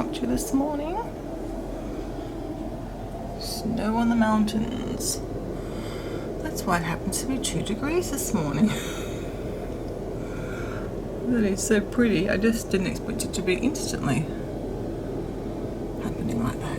up to this morning. Snow on the mountains. That's why it happens to be 2 degrees this morning. That is so pretty. I just didn't expect it to be instantly happening like that.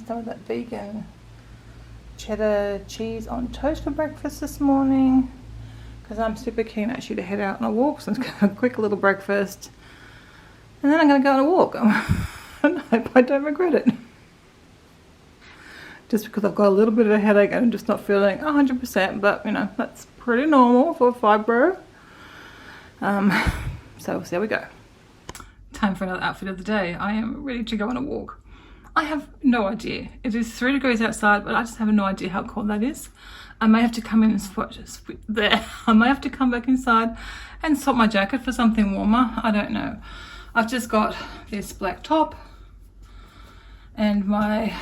Some of that vegan cheddar cheese on toast for breakfast this morning because I'm super keen actually to head out on a walk, so I'm just going to have a quick little breakfast and then I'm going to go on a walk and I hope I don't regret it, just because I've got a little bit of a headache and I'm just not feeling 100%, but you know, that's pretty normal for fibro. So we'll see how we go. Time for another outfit of the day. I am ready to go on a walk. I have no idea. It is 3 degrees outside, but I just have no idea how cold that is. I may have to come in and I may have to come back inside and swap my jacket for something warmer. I don't know. I've just got this black top and my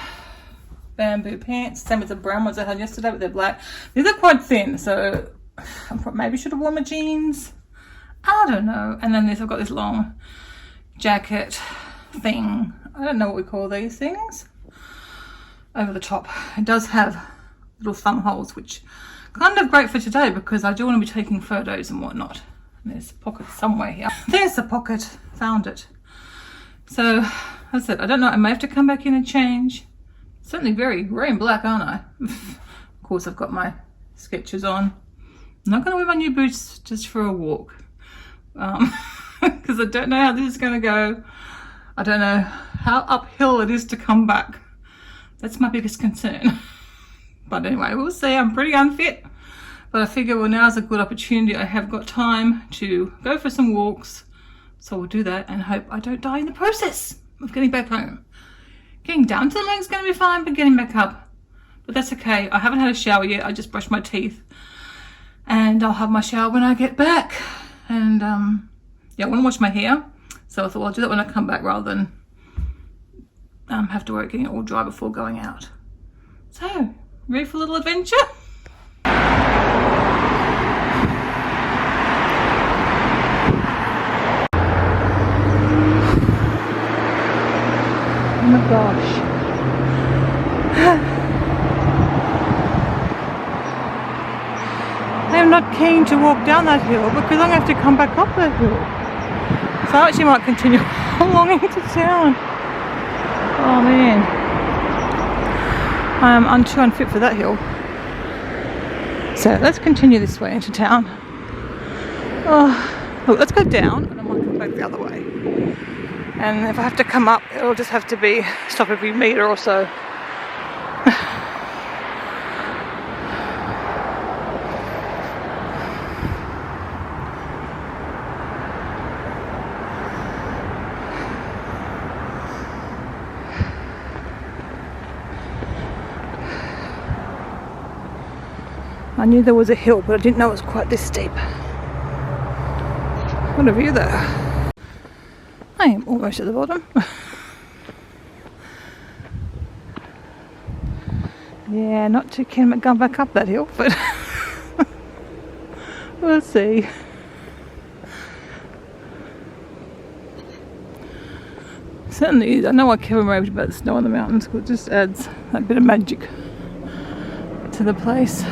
bamboo pants. Same as the brown ones I had yesterday, but they're black. These are quite thin, so I maybe should have worn my jeans. I don't know. And then I've got this long jacket thing. I don't know what we call these things. Over the top. It does have little thumb holes, which kind of great for today because I do want to be taking photos and whatnot. And there's a pocket somewhere here. There's the pocket. Found it. So that's it. I don't know. I may have to come back in and change. Certainly very grey and black, aren't I? Of course, I've got my Skechers on. I'm not going to wear my new boots just for a walk. Because I don't know how this is going to go. I don't know how uphill it is to come back. That's my biggest concern. But anyway, we'll see. I'm pretty unfit. But I figure, well, now's a good opportunity. I have got time to go for some walks. So we'll do that and hope I don't die in the process of getting back home. Getting down to the leg's going to be fine, but getting back up. But that's okay. I haven't had a shower yet. I just brushed my teeth. And I'll have my shower when I get back. And yeah, I want to wash my hair. So I thought, well, I'll do that when I come back rather than have to worry getting it all dry before going out. So, ready for a little adventure? Oh my gosh. keen to walk down that hill because I'm going to have to come back up that hill. So I actually might continue along into town. Oh man. I'm too unfit for that hill. So let's continue this way into town. Oh, look, let's go down and I might come back the other way. And if I have to come up, it'll just have to be stop every metre or so. I knew there was a hill, but I didn't know it was quite this steep. What a view there. I am almost at the bottom. Yeah, not too keen about going back up that hill, but we'll see. Certainly, I know why Kevin raved about the snow on the mountains, because it just adds that bit of magic to the place.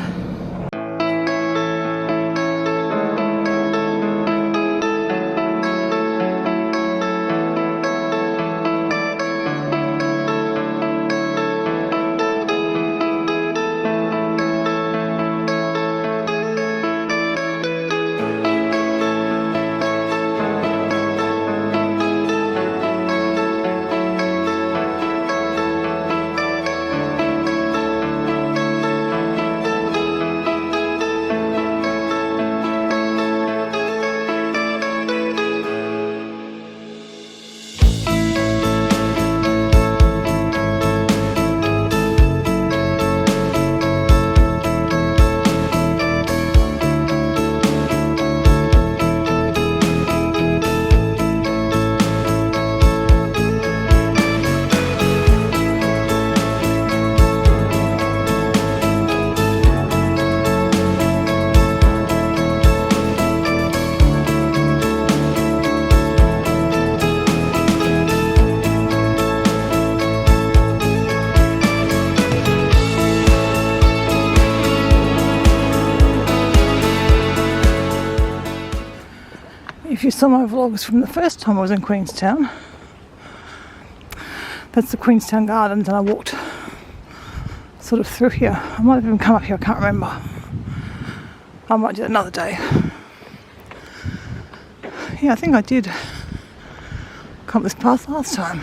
If you saw my vlogs from the first time I was in Queenstown, that's the Queenstown Gardens, and I walked sort of through here. I might have even come up here, I can't remember. I might do it another day. Yeah, I think I did come this path last time.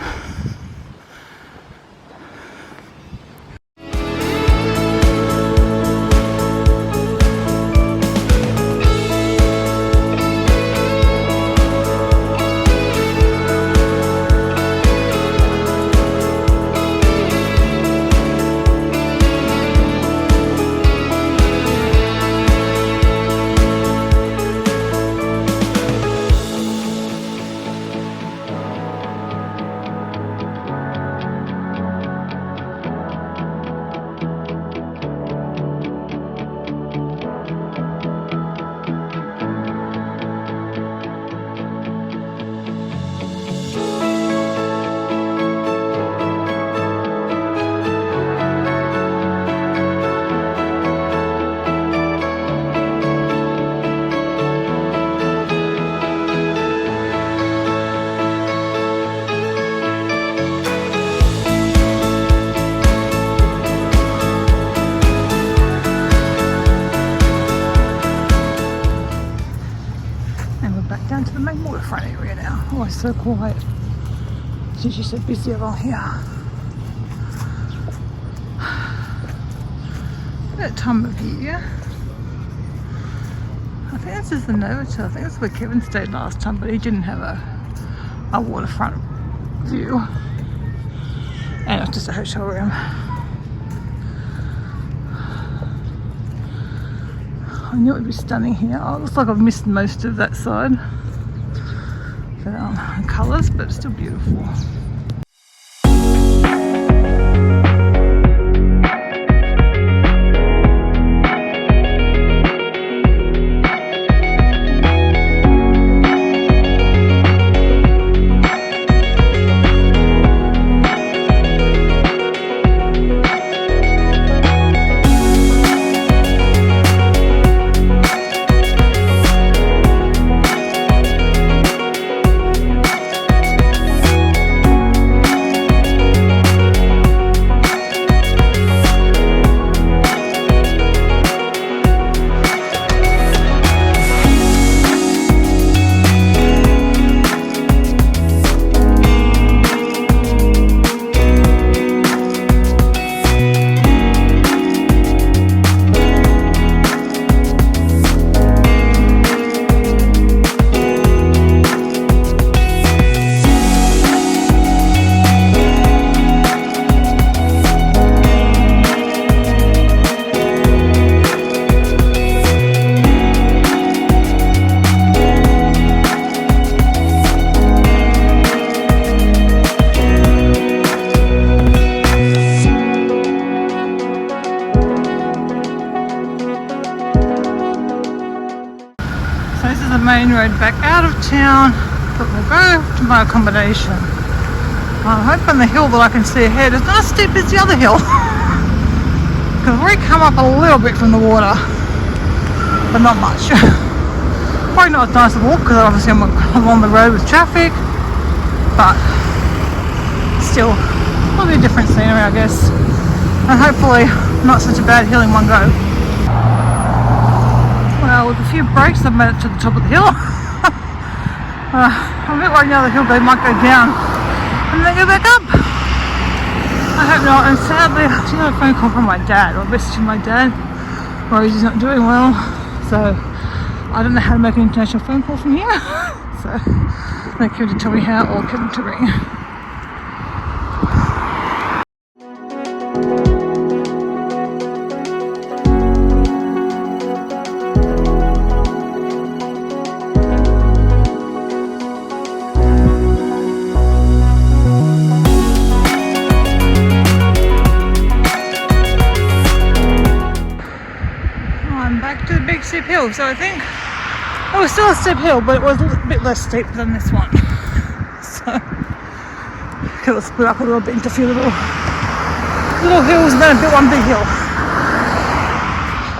Down to the main waterfront area now. Oh, it's so quiet. It's usually so busy along here. That time of year. I think this is the Novotel. I think that's where Kevin stayed last time, but he didn't have a waterfront view. And it was just a hotel room. I knew it would be stunning here. Oh, it looks like I've missed most of that side. The colours, but still beautiful. road back out of town, but we'll go to my accommodation. I'm hoping the hill that I can see ahead is not as steep as the other hill. Because we come up a little bit from the water, but not much. Probably not as nice to walk because obviously I'm along the road with traffic, but still, probably a different scenery, I guess. And hopefully not such a bad hill in one go. Well, with a few breaks I've made it to the top of the hill. I'm a bit worried now the hill they might go down and then go back up. I hope not. And sadly, I actually got a phone call from my dad, or messaging my dad. Rosie's not doing well, so I don't know how to make an international phone call from here. So thank you to tell me how, or get him to ring. Steep hill, so I think it was still a steep hill, but it was a bit less steep than this one. So it was split up a little bit into a few little hills and then one big hill.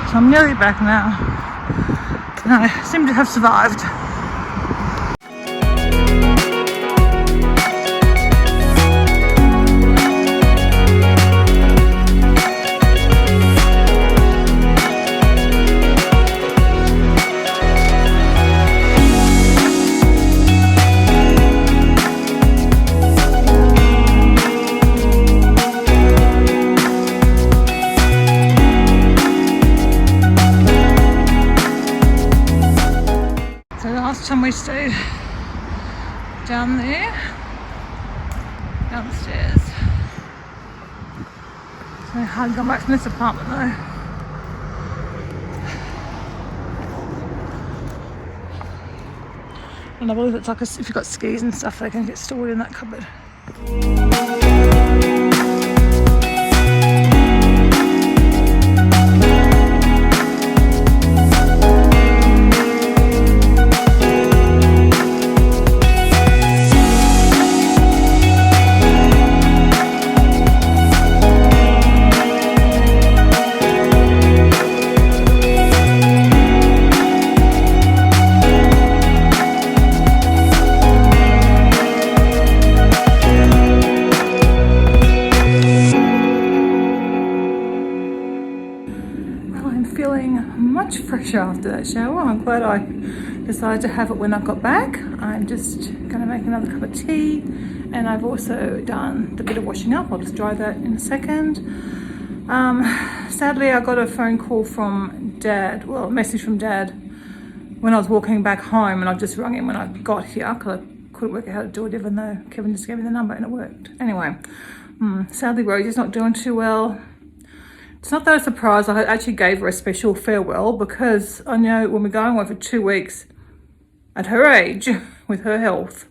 So I'm nearly back now, and I seem to have survived. Time we stayed down there, downstairs. So hard to go back from this apartment though. And I believe it's like if you've got skis and stuff, they can get stored in that cupboard. Much fresher after that shower. I'm glad I decided to have it when I got back. I'm just going to make another cup of tea, and I've also done the bit of washing up. I'll just dry that in a second. Sadly, I got a phone call from Dad, well, a message from Dad when I was walking back home, and I just rung him when I got here because I couldn't work out how to do it, even though Kevin just gave me the number and it worked. Anyway, sadly Rosie's not doing too well. It's not that a surprise. I actually gave her a special farewell because I know when we're going away for 2 weeks at her age with her health,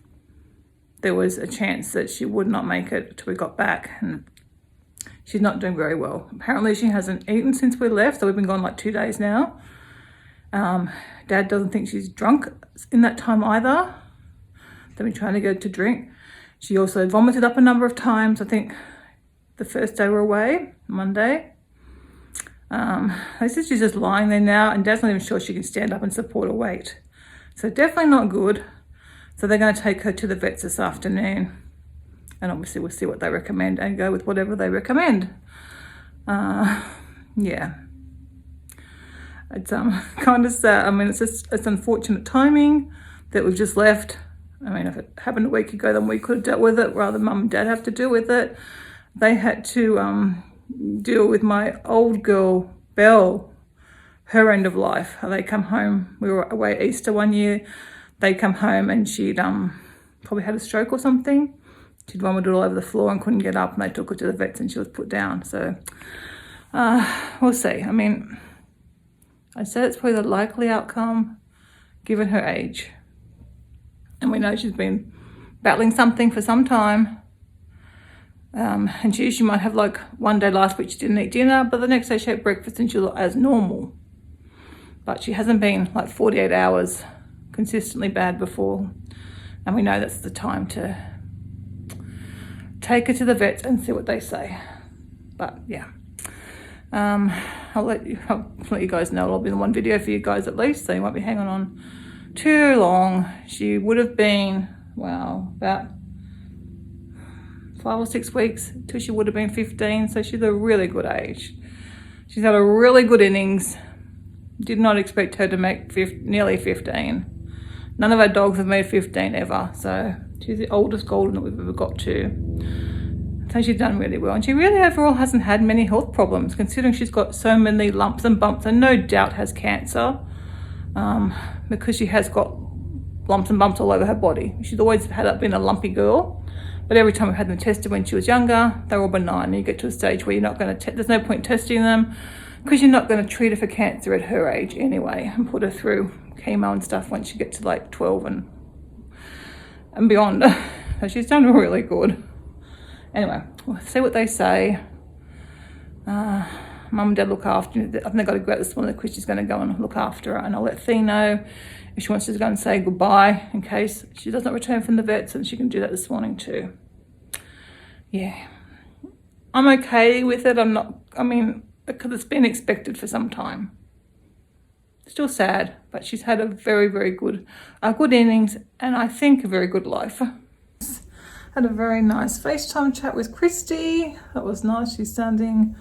there was a chance that she would not make it till we got back, and she's not doing very well. Apparently she hasn't eaten since we left, so we've been gone like 2 days now. Dad doesn't think she's drunk in that time either. They've been trying to get her to drink. She also vomited up a number of times, I think the first day we're away, Monday. They said she's just lying there now, and Dad's not even sure she can stand up and support her weight. So definitely not good. So they're going to take her to the vets this afternoon, and obviously we'll see what they recommend and go with whatever they recommend. Yeah, it's kind of sad. I mean, it's unfortunate timing that we've just left. I mean, if it happened a week ago, then we could have dealt with it, rather Mum and Dad have to deal with it. They had to deal with my old girl, Belle, her end of life. They come home, we were away Easter one year, they come home and she'd probably had a stroke or something. She'd vomited all over the floor and couldn't get up, and they took her to the vets and she was put down. So we'll see. I mean, I'd say it's probably the likely outcome given her age. And we know she's been battling something for some time. And she usually might have like one day last week she didn't eat dinner, but the next day she ate breakfast and she was as normal. But she hasn't been like 48 hours consistently bad before, and we know that's the time to take her to the vets and see what they say. But yeah, I'll let you guys know. It'll be the one video for you guys at least, so you won't be hanging on too long. She would have been, wow, about 5 or 6 weeks till she would have been 15, so she's a really good age. She's had a really good innings. Did not expect her to make nearly 15. None of our dogs have made 15 ever, so she's the oldest golden that we've ever got to. So she's done really well, and she really overall hasn't had many health problems, considering she's got so many lumps and bumps, and no doubt has cancer, because she has got lumps and bumps all over her body. She's always been a lumpy girl, but every time we had them tested when she was younger, they were all benign. And you get to a stage where you're not going to, there's no point testing them, because you're not going to treat her for cancer at her age anyway, and put her through chemo and stuff once you get to like 12 and beyond. So she's done really good. Anyway, we'll see what they say. Mum and Dad look after her. I think they've got to go out this morning because she's going to go and look after her, and I'll let Thea know if she wants to go and say goodbye in case she does not return from the vets, and she can do that this morning too. Yeah, I'm okay with it. Because it's been expected for some time. Still sad, but she's had a very, very good innings, and I think a very good life. Had a very nice FaceTime chat with Christy. That was nice. She's sounding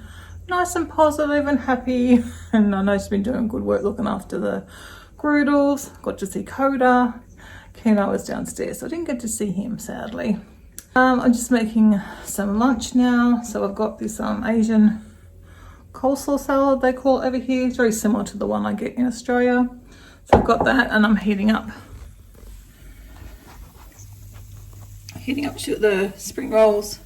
nice and positive and happy, and I know she's been doing good work looking after the Groodles. Got to see Coda. Keno was downstairs, so I didn't get to see him, sadly. I'm just making some lunch now. So I've got this Asian coleslaw salad, they call it over here. It's very similar to the one I get in Australia. So I've got that, and I'm heating up the spring rolls.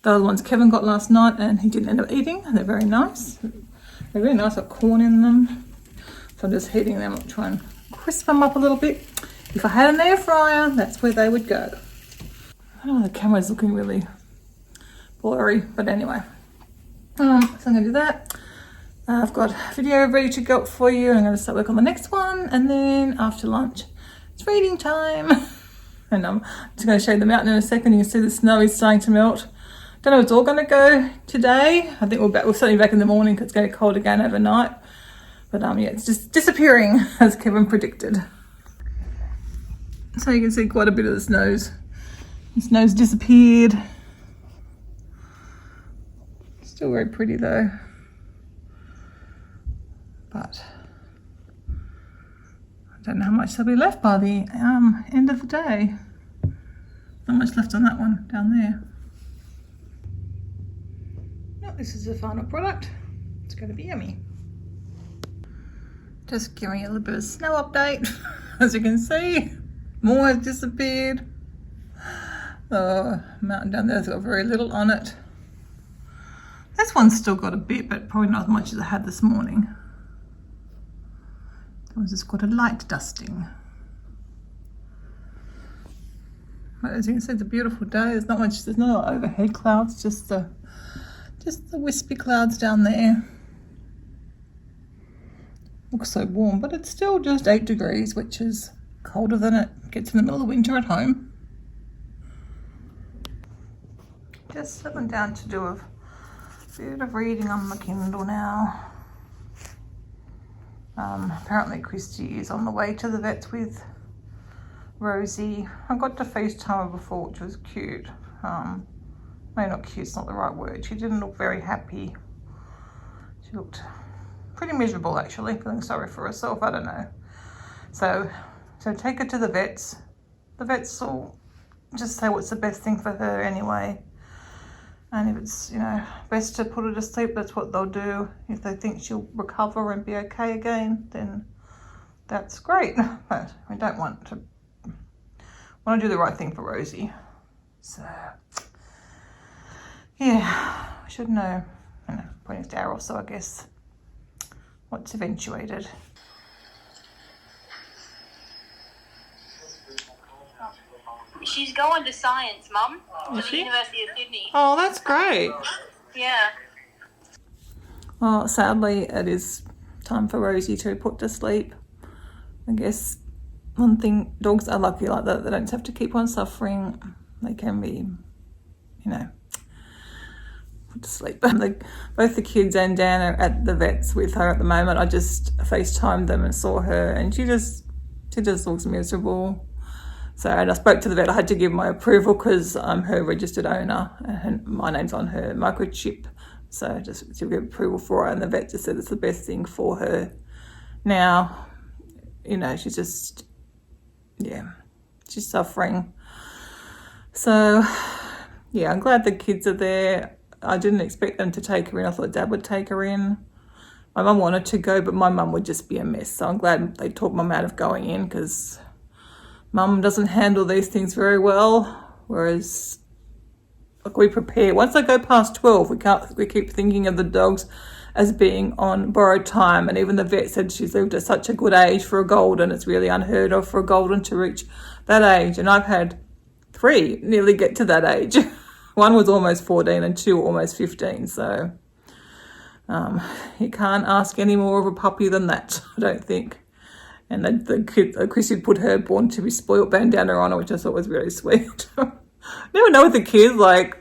The other ones Kevin got last night, and he didn't end up eating. They're very nice. They're really nice, got corn in them. So I'm just heating them up, try and crisp them up a little bit. If I had an air fryer, that's where they would go. I don't know, the camera's looking really blurry, but anyway. So I'm going to do that. I've got a video ready to go for you. I'm going to start work on the next one, and then after lunch, it's reading time. And I'm just going to show you the mountain in a second. You can see the snow is starting to melt. Don't know if it's all going to go today. I think we're certainly back in the morning because it's going to get cold again overnight. But yeah, it's just disappearing as Kevin predicted. So you can see quite a bit of the snow's disappeared. Still very pretty though, but I don't know how much there'll be left by the end of the day. Not much left on that one down there. No, this is the final product. It's going to be yummy. Just giving you a little bit of snow update. As you can see, more has disappeared. The mountain down there's got very little on it. This one's still got a bit, but probably not as much as I had this morning. It was just got a light dusting. But as you can see, it's a beautiful day. There's no overhead clouds, just the wispy clouds down there. Looks so warm, but it's still just 8 degrees, which is colder than it gets in the middle of winter at home. Just sitting down to do a bit of reading on my Kindle now. Apparently Christy is on the way to the vets with Rosie. I got to FaceTime her before, which was cute. Maybe not cute, it's not the right word. She didn't look very happy. She looked pretty miserable actually, feeling sorry for herself, I don't know. So take her to the vets. The vets will just say what's the best thing for her anyway. And if it's, best to put her to sleep, that's what they'll do. If they think she'll recover and be okay again, then that's great. But we don't want to do the right thing for Rosie. So, yeah, I should know, probably next hour or so, I guess, what's eventuated. She's going to science, Mum. Is to she? the University of Sydney. Oh, that's great. Yeah. Well, sadly, it is time for Rosie to be put to sleep. I guess one thing, dogs are lucky like that. They don't have to keep on suffering. They can be, you know, put to sleep. Both the kids and Dan are at the vets with her at the moment. I just FaceTimed them and saw her, and she just looks miserable. So, and I spoke to the vet. I had to give my approval because I'm her registered owner and my name's on her microchip. So just to give approval for her, and the vet just said it's the best thing for her. Now, you know, she's just, yeah, she's suffering. So, yeah, I'm glad the kids are there. I didn't expect them to take her in. I thought Dad would take her in. My mum wanted to go, but my mum would just be a mess. So I'm glad they talked Mum out of going in, because Mum doesn't handle these things very well, whereas like we prepare. Once they go past 12, we keep thinking of the dogs as being on borrowed time. And even the vet said she's lived at such a good age for a golden. It's really unheard of for a golden to reach that age. And I've had 3 nearly get to that age. One was almost 14 and 2 almost 15. So you can't ask any more of a puppy than that, I don't think. And Chrissy put her born to be spoiled bandana on her, which I thought was really sweet. Never know with the kids, like,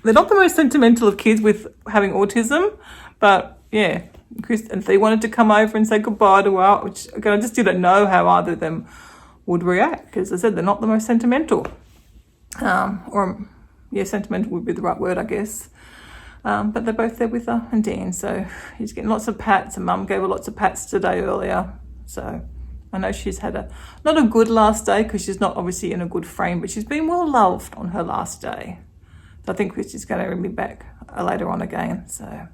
they're not the most sentimental of kids with having autism, but yeah, Chris and Thea wanted to come over and say goodbye to her, which again, I just didn't know how either of them would react, because I said they're not the most sentimental. Sentimental would be the right word, I guess. But they're both there with her and Dan, so he's getting lots of pats, and Mum gave her lots of pats today earlier. So I know she's had not a good last day, because she's not obviously in a good frame, but she's been well loved on her last day. So I think Chrissy's going to bring me back later on again. So.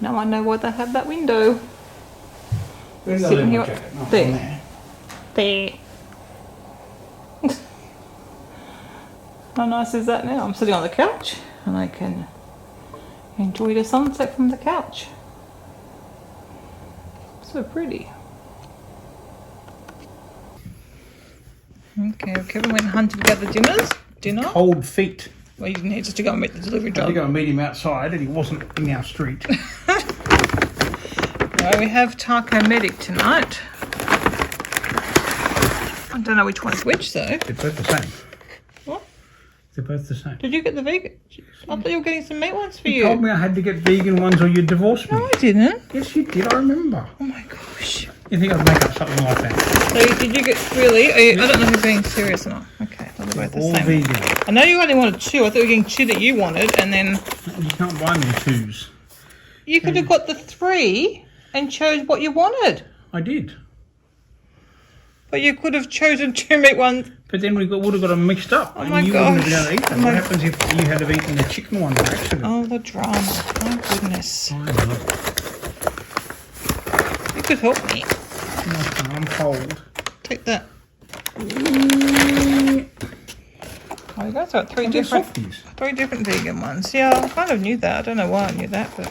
Now I know why they have that window. Where's Sitting here. There. There. How nice is that now? I'm sitting on the couch and I can enjoy the sunset from the couch. So pretty. Okay, Kevin went hunting to gather dinner. Cold feet. Well, you need just to go and meet the delivery I had to driver. go and meet him outside, and he wasn't in our street. Right, we have taco medic tonight. I don't know which one's which though. They're both the same. What? They're both the same. Did you get the vegan? I thought you were getting some meat ones for You told me I had to get vegan ones or you'd divorce me. No, I didn't. Yes, you did. I remember. Oh my gosh. You think I'd make up something like that? So did you get really? I don't know if you're being serious or not. Okay, they're both the All same. vegan. I know you only wanted 2. I thought you were getting 2 that you wanted, and then You can't buy me 2s. you could have got the 3 and chose what you wanted. I did. But you could have chosen 2 meat ones. But then we would have got them mixed up. Oh my you wouldn't have gosh. been able to eat them. What happens if you had have eaten the chicken one by accident? Oh, the drama. My goodness. I know. You could help me. I'm cold. Take that. Oh, you guys got 3 They're different. softies. 3 different vegan ones. Yeah, I kind of knew that. I don't know why I knew that, but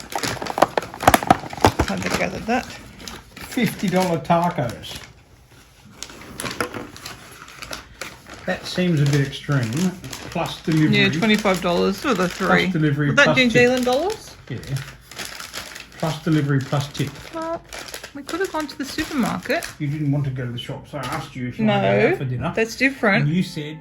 I had to gather that. $50 tacos. That seems a bit extreme. Plus delivery. Yeah, $25 for the 3. Plus delivery, Was that plus New tip. Zealand dollars? Yeah. Plus delivery, plus tip. Well, we could have gone to the supermarket. You didn't want to go to the shop, so I asked you if you No, wanted to go out for dinner. that's different. And you said,